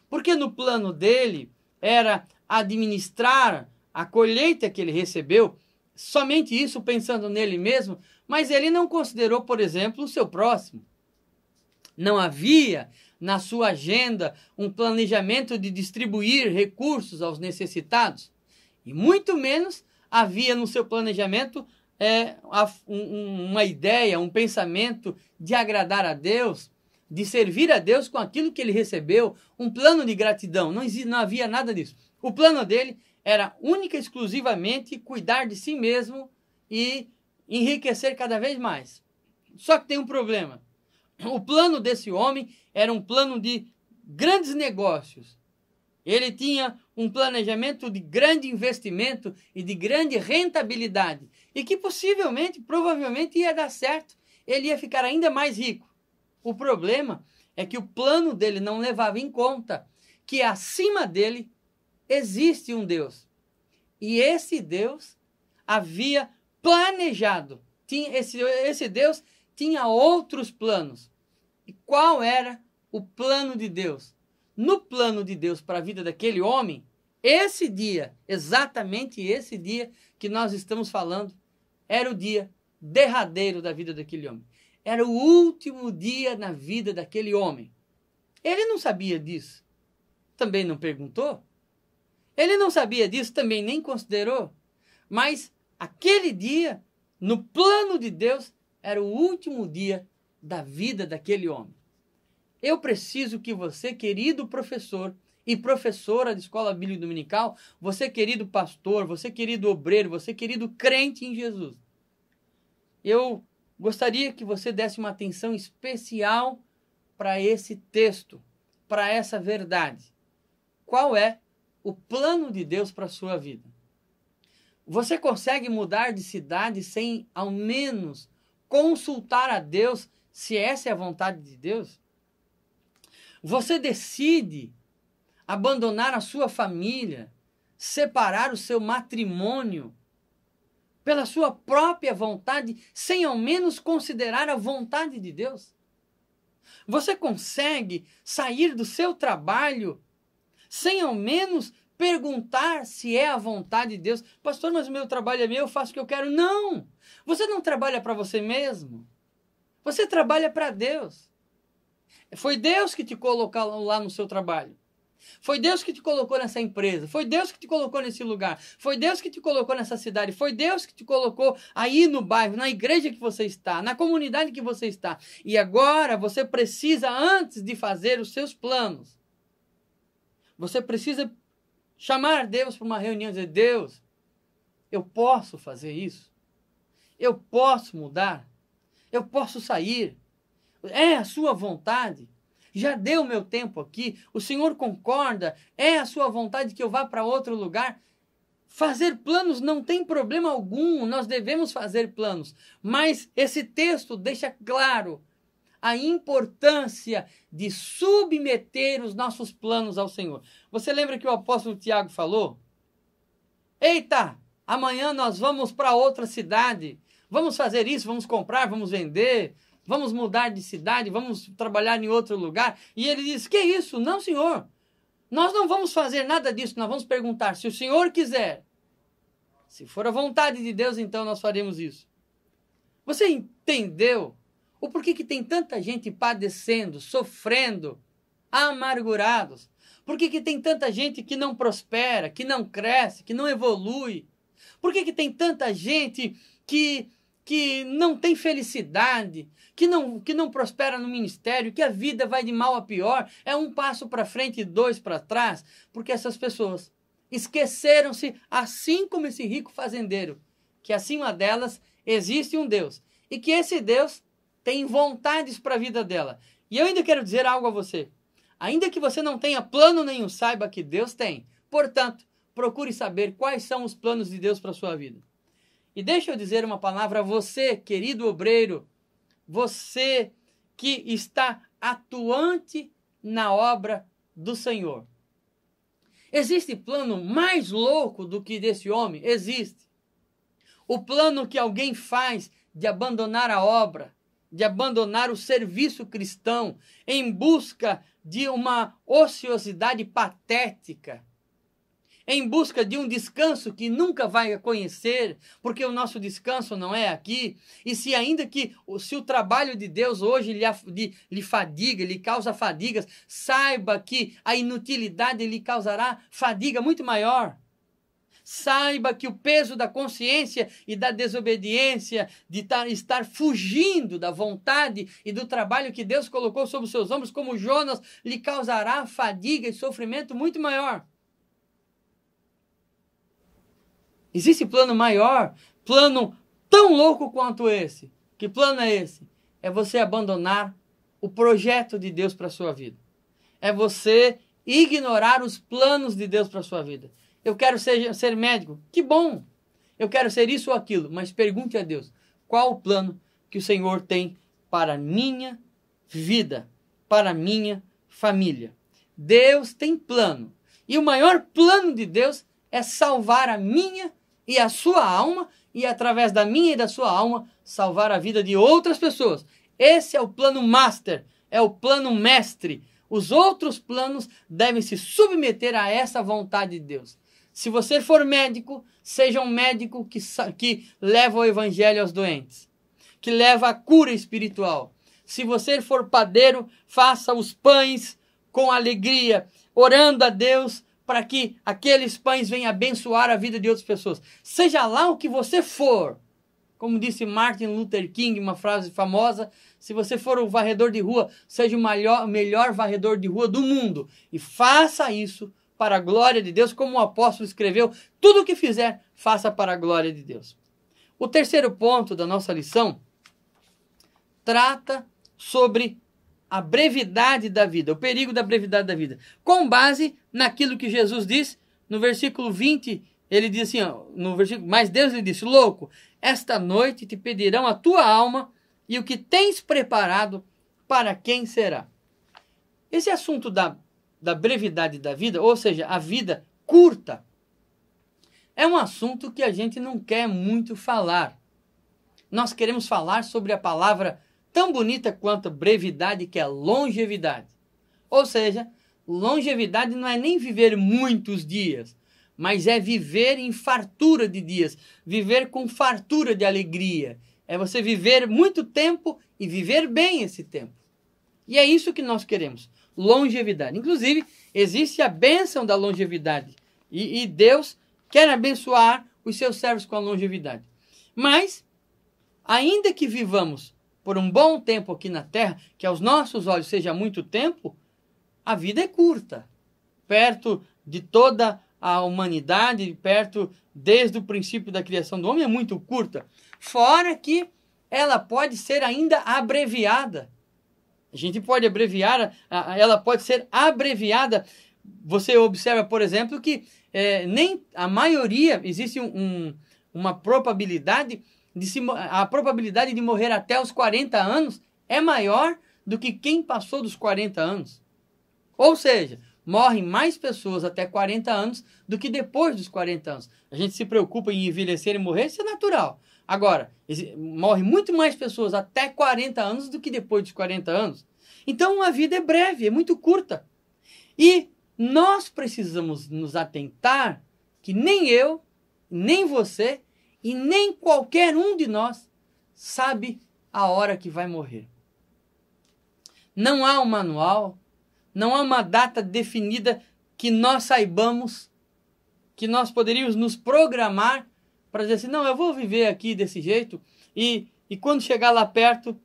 Porque no plano dele, era administrar a colheita que ele recebeu, somente isso pensando nele mesmo, mas ele não considerou, por exemplo, o seu próximo. Não havia na sua agenda um planejamento de distribuir recursos aos necessitados, e muito menos havia no seu planejamento uma ideia, um pensamento de agradar a Deus, de servir a Deus com aquilo que ele recebeu, um plano de gratidão. Não havia nada disso. O plano dele era única e exclusivamente cuidar de si mesmo e enriquecer cada vez mais. Só que tem um problema. O plano desse homem era um plano de grandes negócios. Ele tinha um planejamento de grande investimento e de grande rentabilidade. E que possivelmente, provavelmente ia dar certo. Ele ia ficar ainda mais rico. O problema é que o plano dele não levava em conta que acima dele existe um Deus. E esse Deus havia planejado. Esse Deus tinha outros planos. E qual era o plano de Deus? No plano de Deus para a vida daquele homem, esse dia, exatamente esse dia que nós estamos falando, era o dia derradeiro da vida daquele homem. Era o último dia na vida daquele homem. Ele não sabia disso. Também não perguntou. Ele não sabia disso, também nem considerou. Mas aquele dia, no plano de Deus, era o último dia da vida daquele homem. Eu preciso que você, querido professor e professora de escola bíblica dominical, você, querido pastor, você, querido obreiro, você, querido crente em Jesus, eu gostaria que você desse uma atenção especial para esse texto, para essa verdade. Qual é o plano de Deus para a sua vida? Você consegue mudar de cidade sem, ao menos, consultar a Deus se essa é a vontade de Deus? Você decide abandonar a sua família, separar o seu matrimônio pela sua própria vontade, sem ao menos considerar a vontade de Deus? Você consegue sair do seu trabalho sem ao menos perguntar se é a vontade de Deus? Pastor, mas o meu trabalho é meu, eu faço o que eu quero. Não! Você não trabalha para você mesmo. Você trabalha para Deus. Foi Deus que te colocou lá no seu trabalho. Foi Deus que te colocou nessa empresa. Foi Deus que te colocou nesse lugar. Foi Deus que te colocou nessa cidade. Foi Deus que te colocou aí no bairro, na igreja que você está, na comunidade que você está. E agora você precisa, antes de fazer os seus planos, você precisa chamar Deus para uma reunião e dizer: Deus, eu posso fazer isso? Eu posso mudar? Eu posso sair? É a sua vontade? Já deu meu tempo aqui? O Senhor concorda? É a sua vontade que eu vá para outro lugar? Fazer planos não tem problema algum, nós devemos fazer planos. Mas esse texto deixa claro a importância de submeter os nossos planos ao Senhor. Você lembra que o apóstolo Tiago falou? Eita, amanhã nós vamos para outra cidade. Vamos fazer isso, vamos comprar, vamos vender, vamos mudar de cidade, vamos trabalhar em outro lugar. E ele diz: que isso? Não, senhor. Nós não vamos fazer nada disso. Nós vamos perguntar se o Senhor quiser. Se for a vontade de Deus, então nós faremos isso. Você entendeu o porquê que tem tanta gente padecendo, sofrendo, amargurados? Por que tem tanta gente que não prospera, que não cresce, que não evolui? Por que tem tanta gente que não tem felicidade, que não prospera no ministério, que a vida vai de mal a pior, é um passo para frente e dois para trás? Porque essas pessoas esqueceram-se, assim como esse rico fazendeiro, que acima delas existe um Deus, e que esse Deus tem vontades para a vida dela. E eu ainda quero dizer algo a você. Ainda que você não tenha plano nenhum, saiba que Deus tem. Portanto, procure saber quais são os planos de Deus para a sua vida. E deixa eu dizer uma palavra a você, querido obreiro, você que está atuante na obra do Senhor. Existe plano mais louco do que desse homem? Existe. O plano que alguém faz de abandonar a obra, de abandonar o serviço cristão em busca de uma ociosidade patética. em busca de um descanso que nunca vai conhecer, porque o nosso descanso não é aqui. E se ainda que se o trabalho de Deus hoje lhe fadiga, lhe causa fadigas, saiba que a inutilidade lhe causará fadiga muito maior. Saiba que o peso da consciência e da desobediência, de estar fugindo da vontade e do trabalho que Deus colocou sobre os seus ombros, como Jonas, lhe causará fadiga e sofrimento muito maior. Existe plano maior, plano tão louco quanto esse. Que plano é esse? É você abandonar o projeto de Deus para a sua vida. É você ignorar os planos de Deus para a sua vida. Eu quero ser médico. Que bom! Eu quero ser isso ou aquilo. Mas pergunte a Deus, qual o plano que o Senhor tem para a minha vida, para a minha família? Deus tem plano. E o maior plano de Deus é salvar a minha e a sua alma, e através da minha e da sua alma, salvar a vida de outras pessoas. Esse é o plano master, é o plano mestre. Os outros planos devem se submeter a essa vontade de Deus. Se você for médico, seja um médico que leva o evangelho aos doentes, que leva a cura espiritual. Se você for padeiro, faça os pães com alegria, orando a Deus para que aqueles pães venham abençoar a vida de outras pessoas. Seja lá o que você for. Como disse Martin Luther King, uma frase famosa, se você for o varredor de rua, seja o melhor varredor de rua do mundo. E faça isso para a glória de Deus, como o apóstolo escreveu, tudo o que fizer, faça para a glória de Deus. O terceiro ponto da nossa lição trata sobre a brevidade da vida, o perigo da brevidade da vida, com base naquilo que Jesus diz no versículo 20, ele diz assim, ó, no versículo, mas Deus lhe disse, louco, esta noite te pedirão a tua alma e o que tens preparado, para quem será? Esse assunto da brevidade da vida, ou seja, a vida curta, é um assunto que a gente não quer muito falar. Nós queremos falar sobre a palavra tão bonita quanto brevidade, que é longevidade. Ou seja, longevidade não é nem viver muitos dias, mas é viver em fartura de dias, viver com fartura de alegria. É você viver muito tempo e viver bem esse tempo. E é isso que nós queremos, longevidade. Inclusive, existe a bênção da longevidade. E Deus quer abençoar os seus servos com a longevidade. Mas, ainda que vivamos por um bom tempo aqui na terra, que aos nossos olhos seja muito tempo, a vida é curta. Perto de toda a humanidade, perto desde o princípio da criação do homem, é muito curta. Fora que ela pode ser ainda abreviada. A gente pode abreviar, ela pode ser abreviada. Você observa, por exemplo, que nem a maioria, existe uma probabilidade a probabilidade de morrer até os 40 anos é maior do que quem passou dos 40 anos. Ou seja, morrem mais pessoas até 40 anos do que depois dos 40 anos. A gente se preocupa em envelhecer e morrer, isso é natural. Agora, morrem muito mais pessoas até 40 anos do que depois dos 40 anos. Então, a vida é breve, é muito curta. E nós precisamos nos atentar que nem eu, nem você e nem qualquer um de nós sabe a hora que vai morrer. Não há um manual, não há uma data definida que nós saibamos, que nós poderíamos nos programar para dizer assim, não, eu vou viver aqui desse jeito e quando chegar lá perto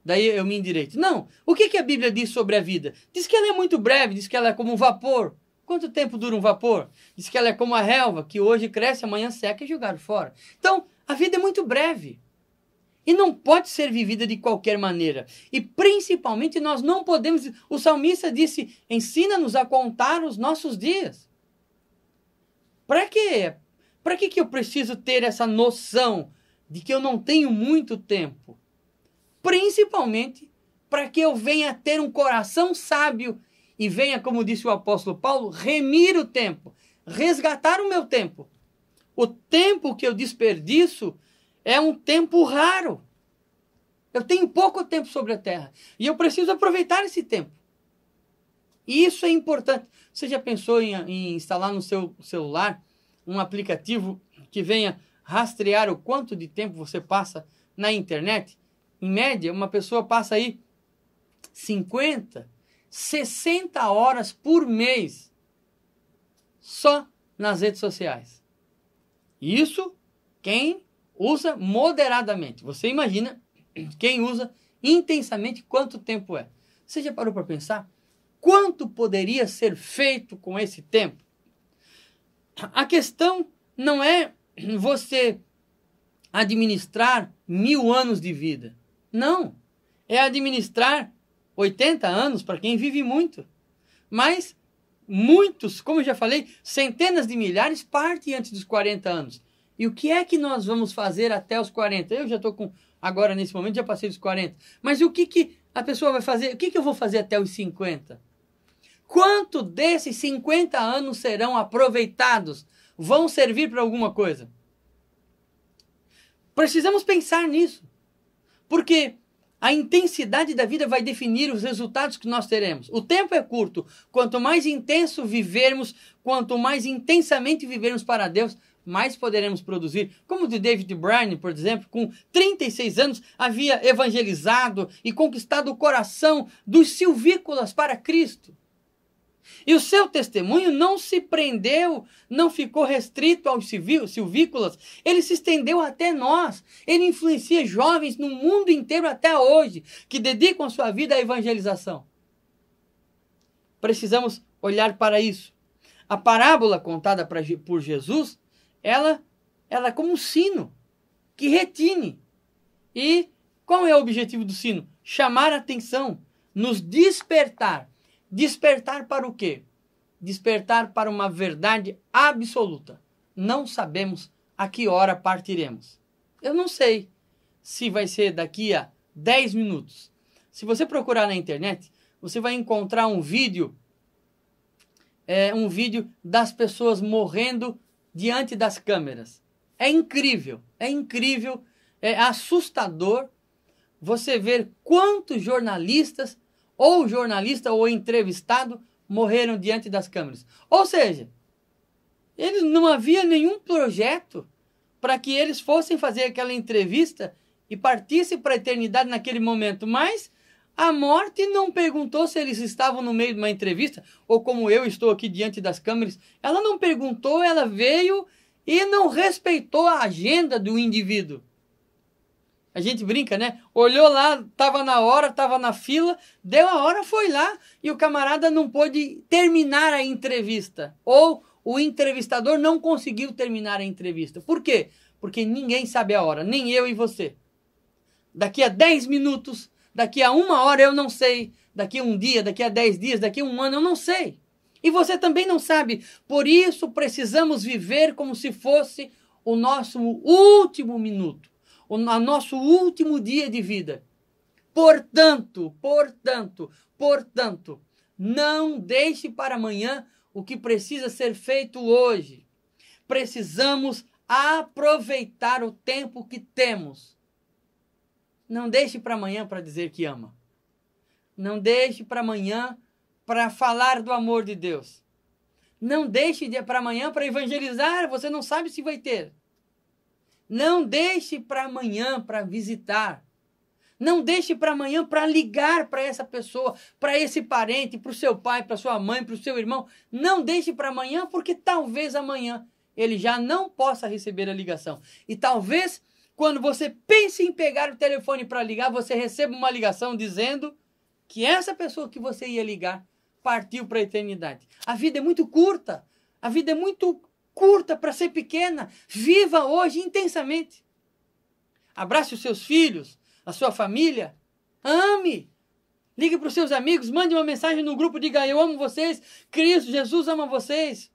daí eu me endireito. Não, o que a Bíblia diz sobre a vida? Diz que ela é muito breve, diz que ela é como um vapor. Quanto tempo dura um vapor? Diz que ela é como a relva, que hoje cresce, amanhã seca e é jogado fora. Então, a vida é muito breve. E não pode ser vivida de qualquer maneira. E principalmente nós não podemos... O salmista disse, ensina-nos a contar os nossos dias. Para quê? Para que eu preciso ter essa noção de que eu não tenho muito tempo? Principalmente para que eu venha ter um coração sábio e venha, como disse o apóstolo Paulo, remir o tempo, resgatar o meu tempo. O tempo que eu desperdiço é um tempo raro. Eu tenho pouco tempo sobre a terra e eu preciso aproveitar esse tempo. E isso é importante. Você já pensou em instalar no seu celular um aplicativo que venha rastrear o quanto de tempo você passa na internet? Em média, uma pessoa passa aí 50, 60 horas por mês só nas redes sociais. Isso quem usa moderadamente. Você imagina quem usa intensamente quanto tempo é. Você já parou para pensar quanto poderia ser feito com esse tempo? A questão não é você administrar 1000 anos de vida. Não. É administrar 80 anos para quem vive muito. Mas muitos, como eu já falei, centenas de milhares partem antes dos 40 anos. E o que é que nós vamos fazer até os 40? Eu já estou com, agora nesse momento, já passei dos 40. Mas o que a pessoa vai fazer? O que eu vou fazer até os 50? Quanto desses 50 anos serão aproveitados? Vão servir para alguma coisa? Precisamos pensar nisso. Porque a intensidade da vida vai definir os resultados que nós teremos. O tempo é curto. Quanto mais intenso vivermos, quanto mais intensamente vivermos para Deus, mais poderemos produzir. Como o de David Bryan, por exemplo, com 36 anos, havia evangelizado e conquistado o coração dos silvícolas para Cristo. E o seu testemunho não se prendeu, não ficou restrito aos silvícolas, ele se estendeu até nós. Ele influencia jovens no mundo inteiro até hoje, que dedicam a sua vida à evangelização. Precisamos olhar para isso. A parábola contada por Jesus, ela é como um sino que retine. E qual é o objetivo do sino? Chamar a atenção, nos despertar. Despertar para o quê? Despertar para uma verdade absoluta. Não sabemos a que hora partiremos. Eu não sei se vai ser daqui a 10 minutos. Se você procurar na internet, você vai encontrar um vídeo das pessoas morrendo diante das câmeras. É incrível, é assustador você ver quantos jornalistas ou jornalista ou entrevistado morreram diante das câmeras. Ou seja, eles não havia nenhum projeto para que eles fossem fazer aquela entrevista e partissem para a eternidade naquele momento. Mas a morte não perguntou se eles estavam no meio de uma entrevista, ou como eu estou aqui diante das câmeras. Ela não perguntou, ela veio e não respeitou a agenda do indivíduo. A gente brinca, né? Olhou lá, estava na hora, estava na fila, deu a hora, foi lá e o camarada não pôde terminar a entrevista. Ou o entrevistador não conseguiu terminar a entrevista. Por quê? Porque ninguém sabe a hora, nem eu e você. Daqui a 10 minutos, daqui a 1 hora eu não sei. Daqui a 1 dia, daqui a 10 dias, daqui a 1 ano eu não sei. E você também não sabe. Por isso precisamos viver como se fosse o nosso último minuto. O nosso último dia de vida. Portanto, não deixe para amanhã o que precisa ser feito hoje. Precisamos aproveitar o tempo que temos. Não deixe para amanhã para dizer que ama. Não deixe para amanhã para falar do amor de Deus. Não deixe para amanhã para evangelizar, você não sabe se vai ter. Não deixe para amanhã para visitar. Não deixe para amanhã para ligar para essa pessoa, para esse parente, para o seu pai, para sua mãe, para o seu irmão. Não deixe para amanhã, porque talvez amanhã ele já não possa receber a ligação. E talvez, quando você pense em pegar o telefone para ligar, você receba uma ligação dizendo que essa pessoa que você ia ligar partiu para a eternidade. A vida é muito curta. A vida é muito curta para ser pequena. Viva hoje intensamente. Abrace os seus filhos, a sua família. Ame. Ligue para os seus amigos, mande uma mensagem no grupo, diga: eu amo vocês, Cristo Jesus ama vocês.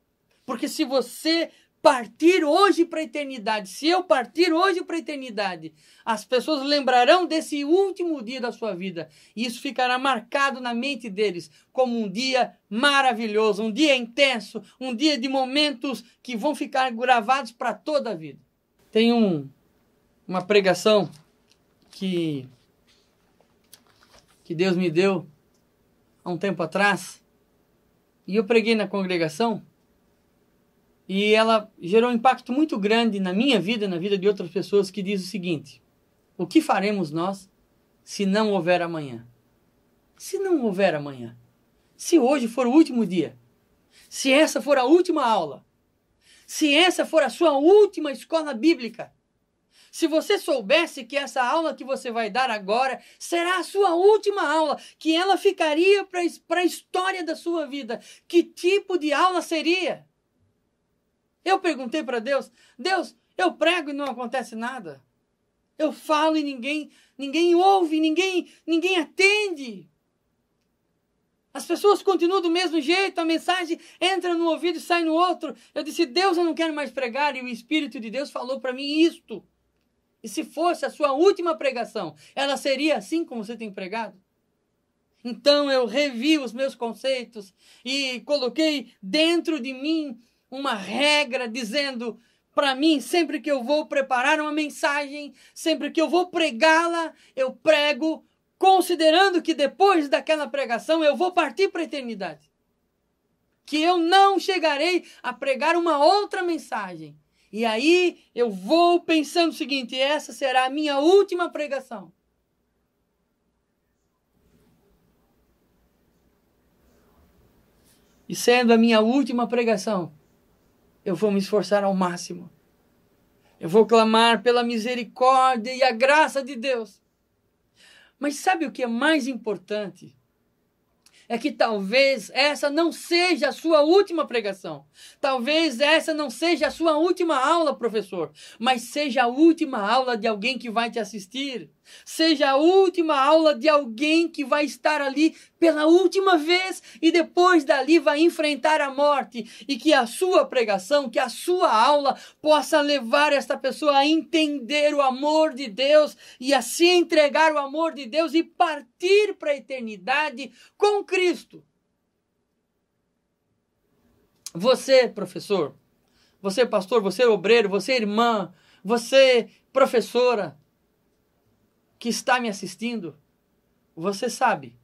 Porque se você partir hoje para a eternidade, se eu partir hoje para a eternidade, as pessoas lembrarão desse último dia da sua vida. E isso ficará marcado na mente deles como um dia maravilhoso, um dia intenso, um dia de momentos que vão ficar gravados para toda a vida. Tem uma pregação que Deus me deu há um tempo atrás, E eu preguei na congregação e ela gerou um impacto muito grande na minha vida e na vida de outras pessoas, que diz o seguinte: o que faremos nós se não houver amanhã? Se não houver amanhã, se hoje for o último dia, se essa for a última aula, se essa for a sua última escola bíblica, se você soubesse que essa aula que você vai dar agora será a sua última aula, que ela ficaria para a história da sua vida, que tipo de aula seria? Eu perguntei para Deus: Deus, eu prego e não acontece nada. Eu falo e ninguém ouve, ninguém atende. As pessoas continuam do mesmo jeito, a mensagem entra no ouvido e sai no outro. Eu disse: Deus, eu não quero mais pregar. E o Espírito de Deus falou para mim isto. E se fosse a sua última pregação, ela seria assim como você tem pregado? Então eu revi os meus conceitos e coloquei dentro de mim uma regra dizendo para mim: sempre que eu vou preparar uma mensagem, sempre que eu vou pregá-la, eu prego considerando que depois daquela pregação eu vou partir para a eternidade. Que eu não chegarei a pregar uma outra mensagem. E aí eu vou pensando o seguinte: essa será a minha última pregação. E sendo a minha última pregação, eu vou me esforçar ao máximo. Eu vou clamar pela misericórdia e a graça de Deus. Mas sabe o que é mais importante? É que talvez essa não seja a sua última pregação. Talvez essa não seja a sua última aula, professor. Mas seja a última aula de alguém que vai te assistir. Seja a última aula de alguém que vai estar ali pela última vez e depois dali vai enfrentar a morte. E que a sua pregação, que a sua aula possa levar esta pessoa a entender o amor de Deus e a se entregar ao amor de Deus e partir para a eternidade com Cristo. Você, professor, você, pastor, você, obreiro, você, irmã, você, professora, que está me assistindo, você sabe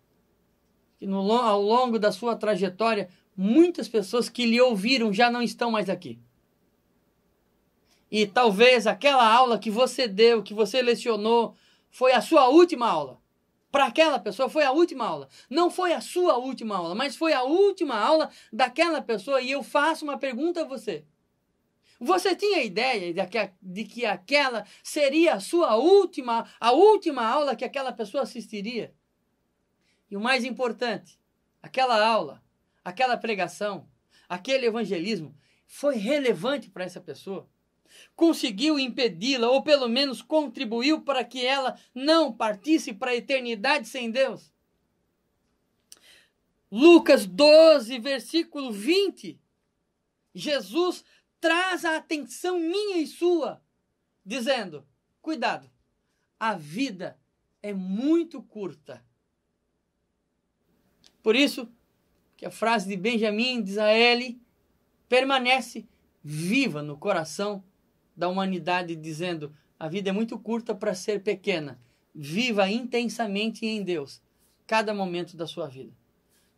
que ao longo da sua trajetória, muitas pessoas que lhe ouviram já não estão mais aqui. E talvez aquela aula que você deu, que você lecionou, foi a sua última aula. Para aquela pessoa foi a última aula. Não foi a sua última aula, mas foi a última aula daquela pessoa. E eu faço uma pergunta a você. Você tinha ideia de que aquela seria a última aula que aquela pessoa assistiria? E o mais importante, aquela aula, aquela pregação, aquele evangelismo foi relevante para essa pessoa? Conseguiu impedi-la, ou pelo menos contribuiu para que ela não partisse para a eternidade sem Deus? Lucas 12, versículo 20. Jesus traz a atenção minha e sua, dizendo: cuidado, a vida é muito curta. Por isso que a frase de Benjamin Disraeli permanece viva no coração da humanidade, dizendo: a vida é muito curta para ser pequena. Viva intensamente em Deus cada momento da sua vida.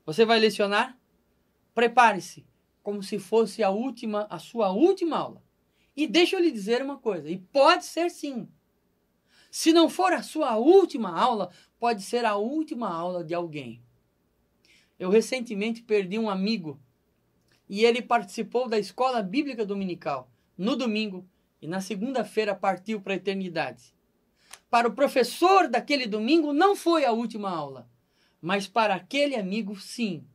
Você vai lecionar? Prepare-se como se fosse a sua última aula. E deixa eu lhe dizer uma coisa, e pode ser sim. Se não for a sua última aula, pode ser a última aula de alguém. Eu recentemente perdi um amigo e ele participou da escola bíblica dominical no domingo e na segunda-feira partiu para a eternidade. Para o professor daquele domingo não foi a última aula, mas para aquele amigo sim,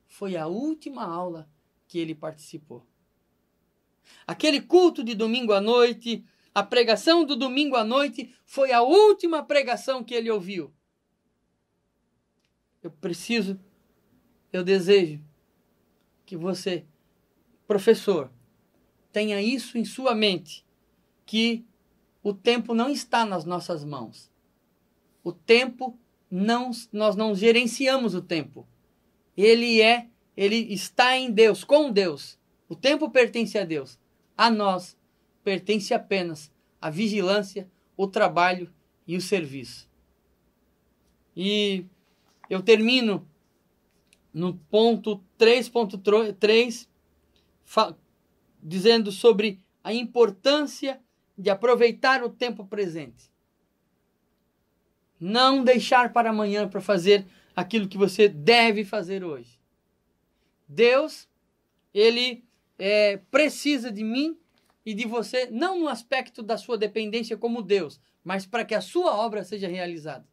foi a última aula que ele participou. Aquele culto de domingo à noite, a pregação do domingo à noite foi a última pregação que ele ouviu. Eu desejo que você, professor, tenha isso em sua mente, que o tempo não está nas nossas mãos. O tempo, nós não gerenciamos o tempo. Ele está em Deus, com Deus. O tempo pertence a Deus. A nós pertence apenas a vigilância, o trabalho e o serviço. E eu termino no ponto 3.3, dizendo sobre a importância de aproveitar o tempo presente. Não deixar para amanhã para fazer aquilo que você deve fazer hoje. Deus, Ele precisa de mim e de você, não no aspecto da sua dependência como Deus, mas para que a sua obra seja realizada.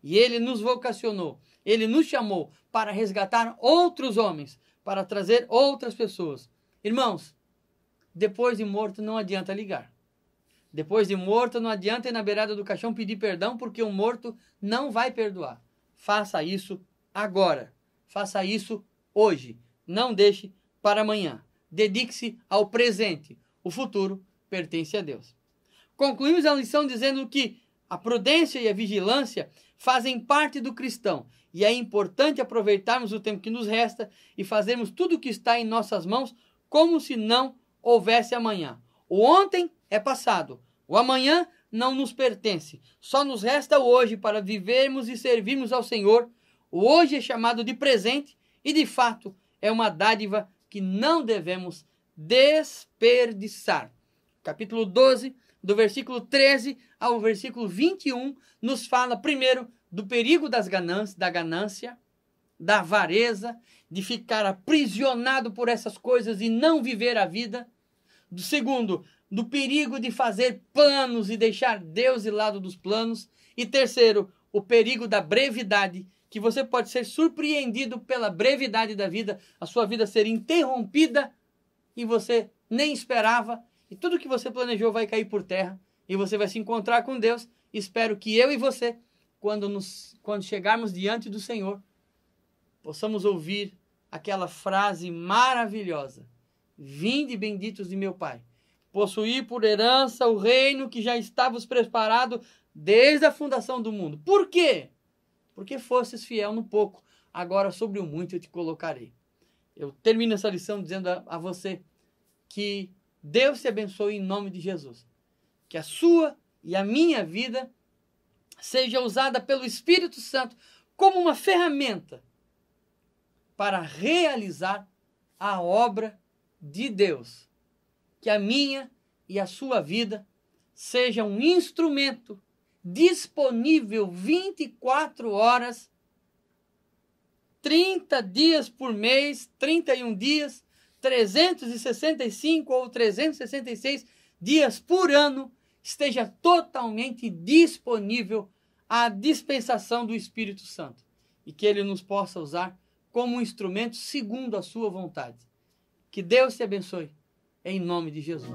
E Ele nos vocacionou, Ele nos chamou para resgatar outros homens, para trazer outras pessoas. Irmãos, depois de morto não adianta ligar. Depois de morto não adianta ir na beirada do caixão pedir perdão, porque o morto não vai perdoar. Faça isso agora. Faça isso hoje. Não deixe para amanhã. Dedique-se ao presente. O futuro pertence a Deus. Concluímos a lição dizendo que a prudência e a vigilância fazem parte do cristão. E é importante aproveitarmos o tempo que nos resta e fazermos tudo o que está em nossas mãos como se não houvesse amanhã. O ontem é passado. O amanhã não nos pertence. Só nos resta o hoje para vivermos e servirmos ao Senhor. O hoje é chamado de presente e, de fato, é uma dádiva que não devemos desperdiçar. Capítulo 12, do versículo 13 ao versículo 21, nos fala primeiro do perigo da ganância, da avareza, de ficar aprisionado por essas coisas e não viver a vida. Do segundo, do perigo de fazer planos e deixar Deus de lado dos planos. E terceiro, o perigo da brevidade, que você pode ser surpreendido pela brevidade da vida, a sua vida ser interrompida e você nem esperava, e tudo que você planejou vai cair por terra, e você vai se encontrar com Deus. Espero que eu e você, quando chegarmos diante do Senhor, possamos ouvir aquela frase maravilhosa: vinde benditos de meu Pai, possuir por herança o reino que já está-vos preparado desde a fundação do mundo. Por quê? Porque fostes fiel no pouco, agora sobre o muito eu te colocarei. Eu termino essa lição dizendo a você que Deus te abençoe em nome de Jesus. Que a sua e a minha vida seja usada pelo Espírito Santo como uma ferramenta para realizar a obra de Deus. Que a minha e a sua vida seja um instrumento disponível 24 horas, 30 dias por mês, 31 dias, 365 ou 366 dias por ano, esteja totalmente disponível à dispensação do Espírito Santo. E que Ele nos possa usar como um instrumento segundo a sua vontade. Que Deus te abençoe, em nome de Jesus.